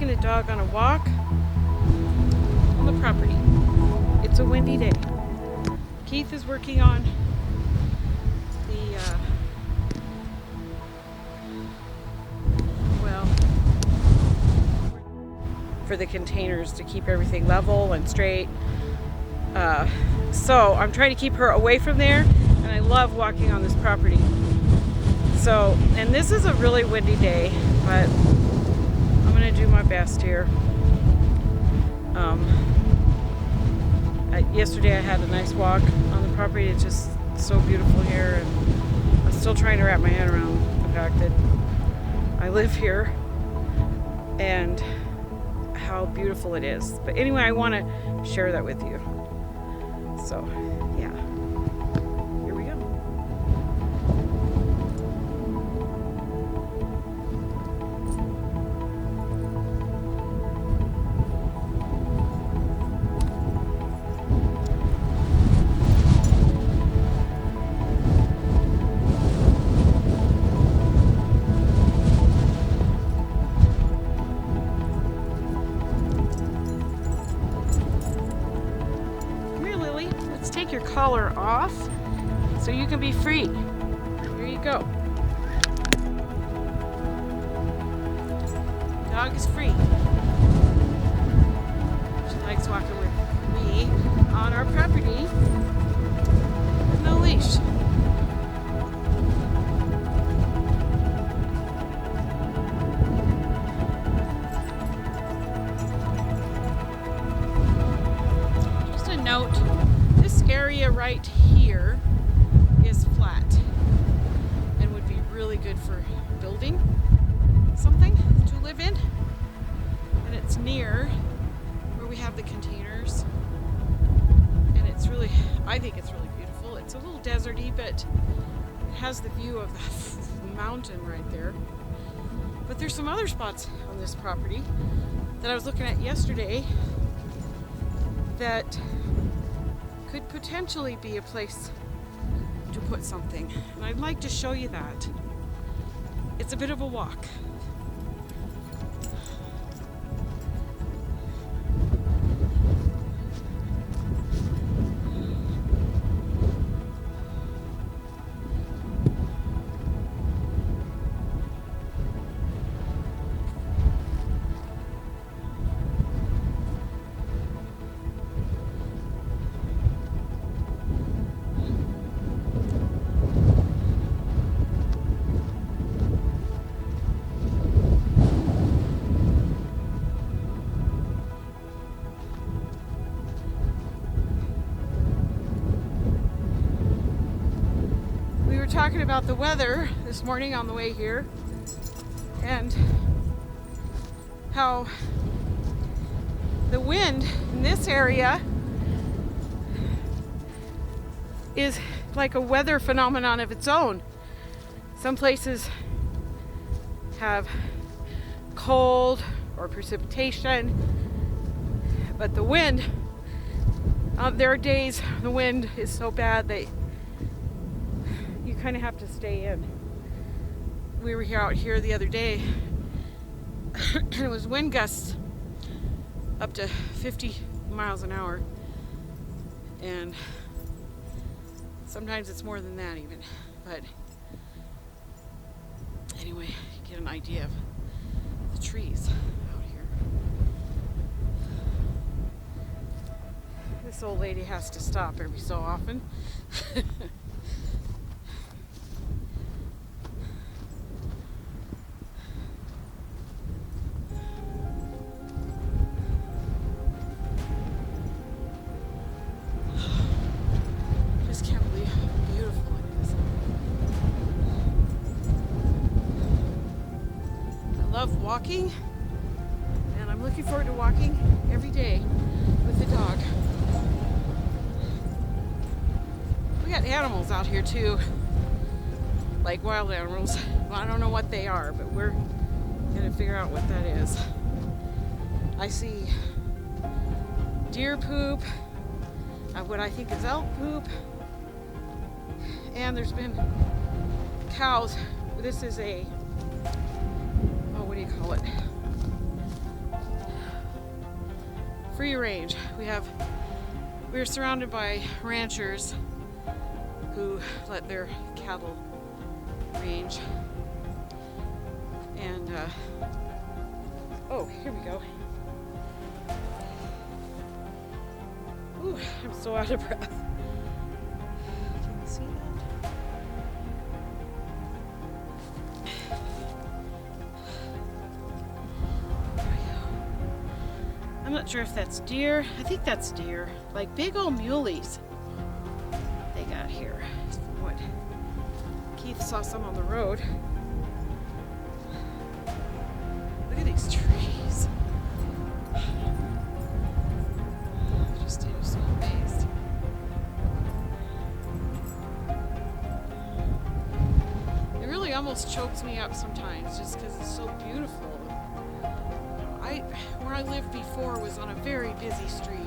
taking a dog on a walk on the property. It's a windy day. Keith is working on the, for the containers to keep everything level and straight. So I'm trying to keep her away from there, and I love walking on this property. So, and this is a really windy day, but I'm gonna do my best here. Yesterday I had a nice walk on the property. It's just so beautiful here, and I'm still trying to wrap my head around the fact that I live here and how beautiful it is. But anyway, I want to share that with you. So, yeah. Here we go. Take your collar off so you can be free. Here you go. Dog is free. She likes walking with me on our property with no leash. Just a note. Area right here is flat and would be really good for building something to live in, and it's near where we have the containers, and it's really, I think it's really beautiful. It's a little deserty, but it has the view of the mountain right there. But there's some other spots on this property that I was looking at yesterday that could potentially be a place to put something, and I'd like to show you that. It's a bit of a walk. Talking about the weather this morning on the way here, and how the wind in this area is like a weather phenomenon of its own. Some places have cold or precipitation, but the wind, there are days the wind is so bad that you kind of have to stay in. We were out here the other day and it was wind gusts up to 50 miles an hour, and sometimes it's more than that even, but anyway, you get an idea of the trees out here. This old lady has to stop every so often. Love walking, and I'm looking forward to walking every day with the dog. We got animals out here too, like wild animals. Well, I don't know what they are, but we're gonna figure out what that is. I see deer poop, what I think is elk poop, and there's been cows. This is a, oh, what do you call it? free range. We're surrounded by ranchers who let their cattle range. And oh, here we go. Ooh, I'm so out of breath. Can you see that? I'm not sure if that's deer. I think that's deer. Like big old muleys they got here. From what Keith saw some on the road. Look at these trees. Just so amazed. It really almost chokes me up sometimes just because it's so beautiful. Where I lived before was on a very busy street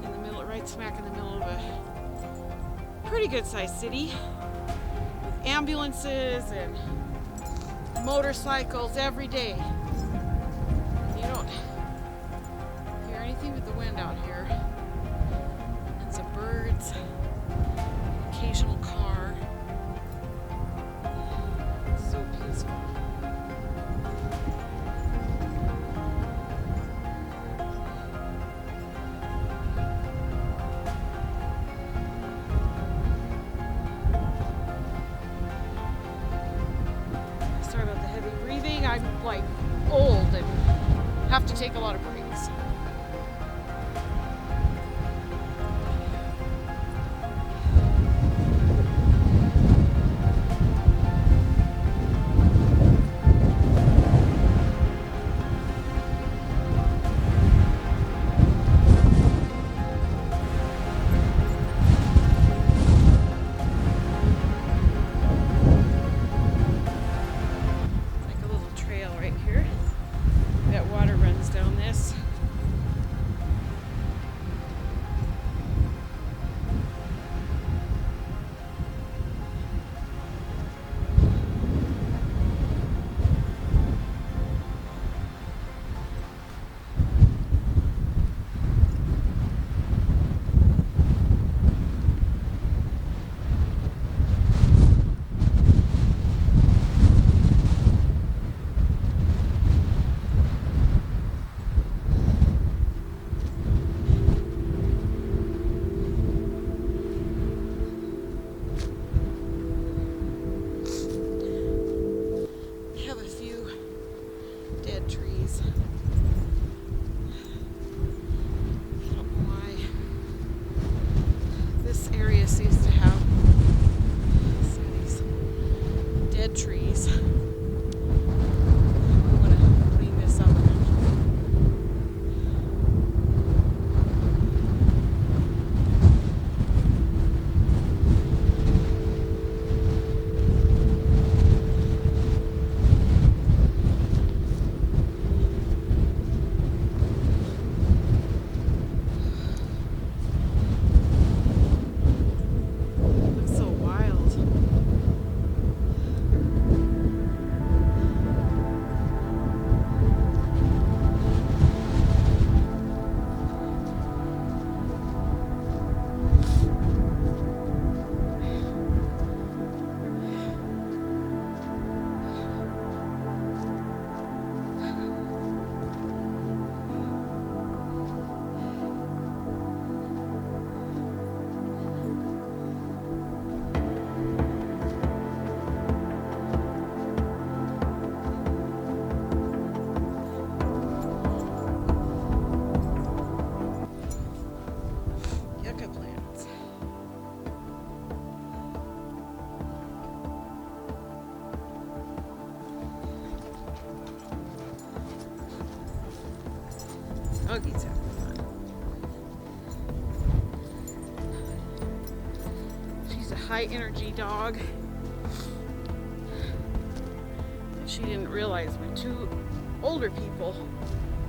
in the middle, right smack in the middle of a pretty good sized city with ambulances and motorcycles every day. You don't hear anything but the wind out here and some birds, occasional car. It's so peaceful. Sorry about the heavy breathing. I'm like old and have to take a lot of breaks. Trees. I'm gonna clean this up. Looks so wild. Doggies having fun. She's a high energy dog. And she didn't realize when two older people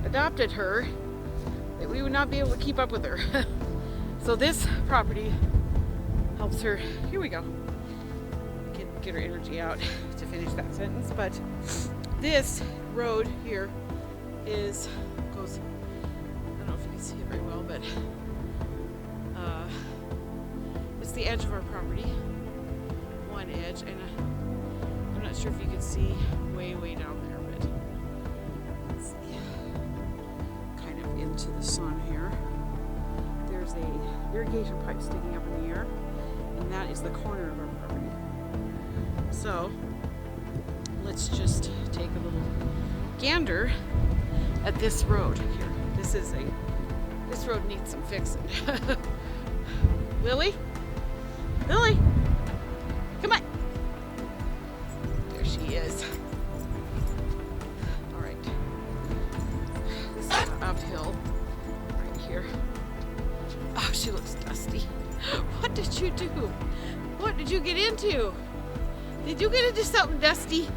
adopted her that we would not be able to keep up with her. So this property helps her. Here we go. Get her energy out to finish that sentence. But this road here goes, I don't know quite see it very well, but it's the edge of our property. One edge, and I'm not sure if you can see way down there, but let's see. Kind of into the sun here. There's a irrigation pipe sticking up in the air, and that is the corner of our property. So let's just take a little gander at this road here. This road needs some fixing. Lily? Lily? Come on. There she is. All right. This is uphill right here. Oh, she looks dusty. What did you do? What did you get into? Did you get into something dusty?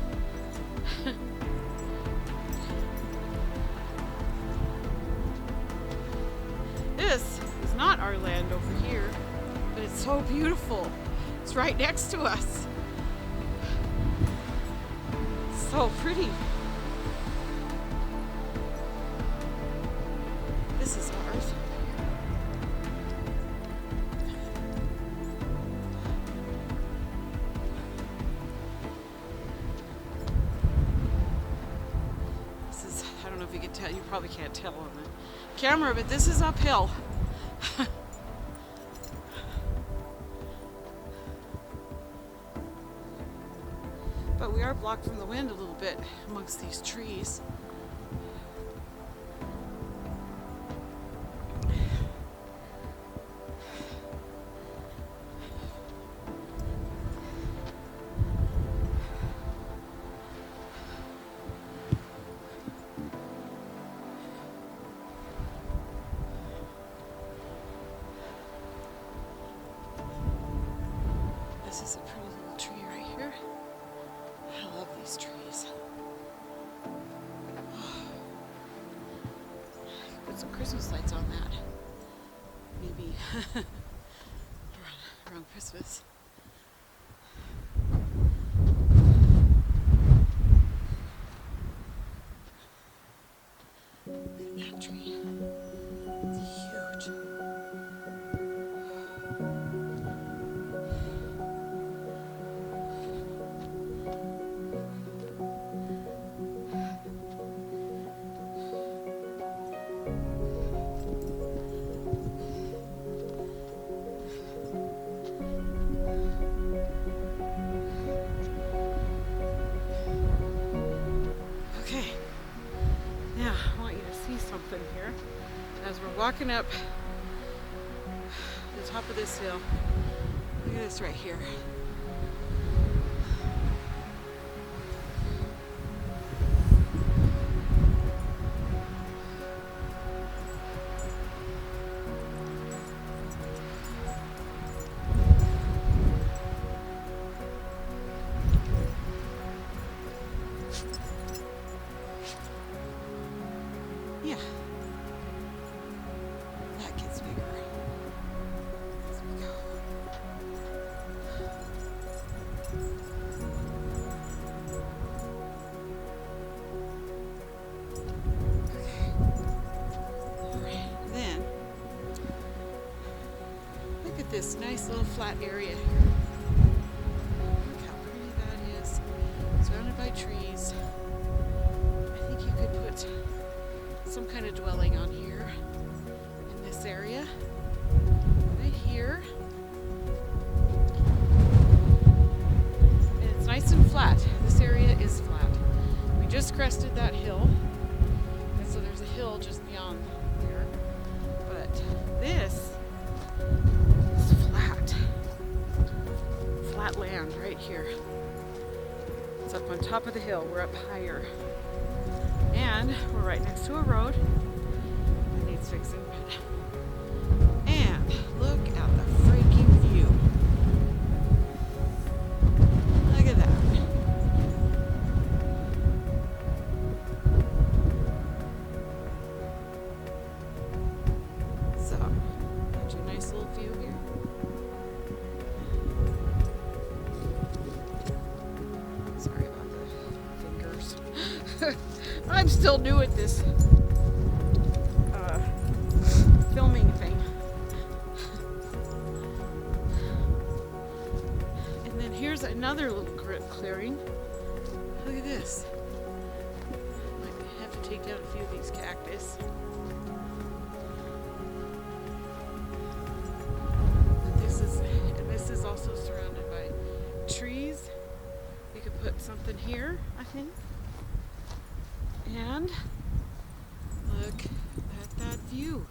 This is not our land over here, but it's so beautiful. It's right next to us. So pretty. This is ours. This is, I don't know if you can tell, you probably can't tell on the camera, but this is uphill. But we are blocked from the wind a little bit amongst these trees. This is a pretty little tree right here. I love these trees. Oh. Put some Christmas lights on that. Maybe around Christmas. Look at that tree. It's huge. Something here as we're walking up the top of this hill. Look at this right here. Yeah, that gets bigger as we go. Okay. All right. Then look at this nice little flat area here. Look how pretty that is. Surrounded by trees. I think you could put some kind of dwelling on here in this area right here, and it's nice and flat. This area is flat. We just crested that hill, and so there's a hill just beyond there, but this is flat land right here. It's up on top of the hill. We're up higher. And we're right next to a road that needs fixing. And look at the freaking view. Look at that. So, got you a nice little view here. Sorry about the fingers. I'm still new at this here's another little clearing. Look at this. Might have to take down a few of these cactus. This is also surrounded by trees. We could put something here, I think. And look at that view.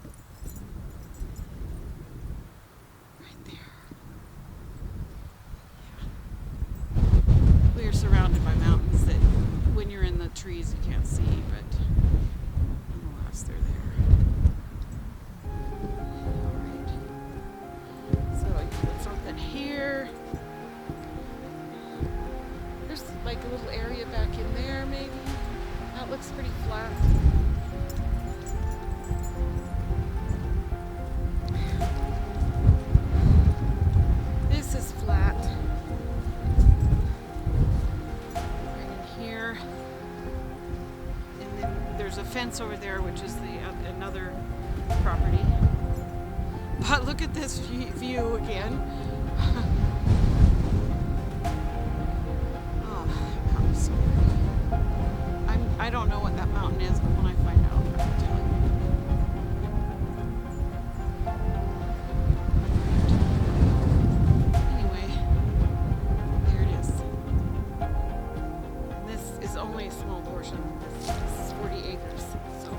Right there. Yeah. We are surrounded by mountains that when you're in the trees you can't see, but nonetheless they're there. Alright. So you can put something here. There's like a little area back in there maybe. That looks pretty flat. This is flat. Right in here. And then there's a fence over there, which is the another property. But look at this view again. I don't know what that mountain is, but when I find out, I'll tell you. Anyway, there it is. And this is only a small portion. This is 40 acres, so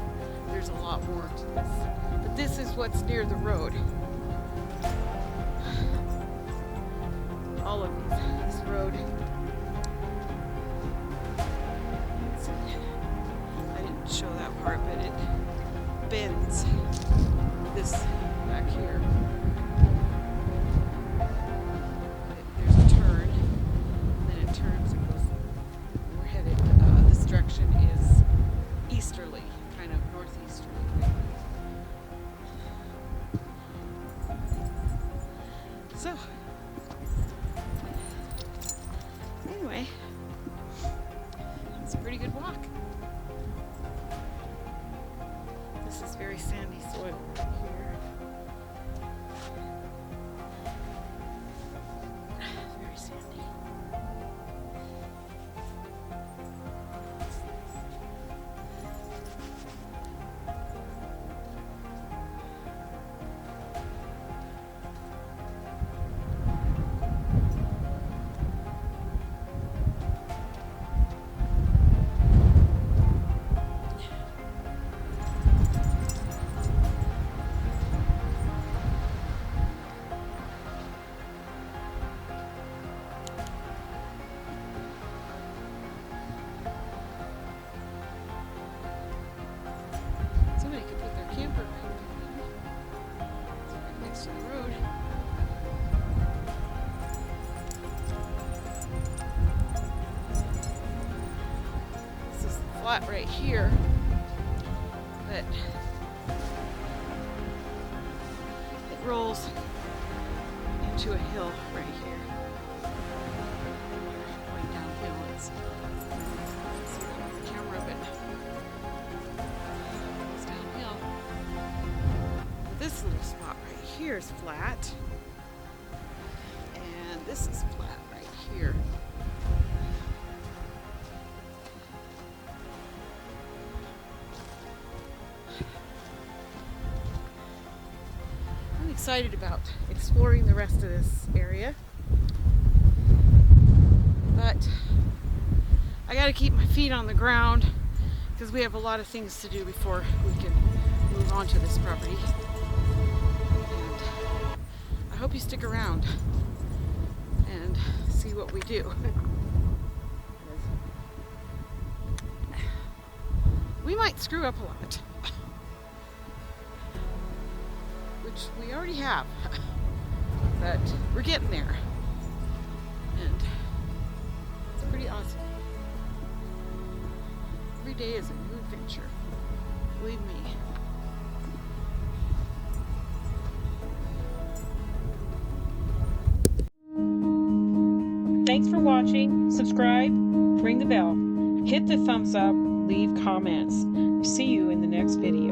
there's a lot more to this. But this is what's near the road. All of this road. Show that part, but it bends this back here. There's a turn, and then it turns and goes. We're headed. This direction is easterly, kind of northeasterly. So, anyway, it's a pretty good walk. This is very sandy soil right here. Very sandy. Somebody could put their camper right next to the road. This is flat right here, but it rolls into a hill right here. Going downhill. It's on the camera, but this little spot right here is flat, and this is flat right here. I'm excited about exploring the rest of this area, but I got to keep my feet on the ground because we have a lot of things to do before we can move on to this property. I hope you stick around and see what we do. We might screw up a lot, which we already have, but we're getting there, and it's pretty awesome. Every day is a new adventure, believe me. Thanks for watching. Subscribe, ring the bell, hit the thumbs up, leave comments. See you in the next video.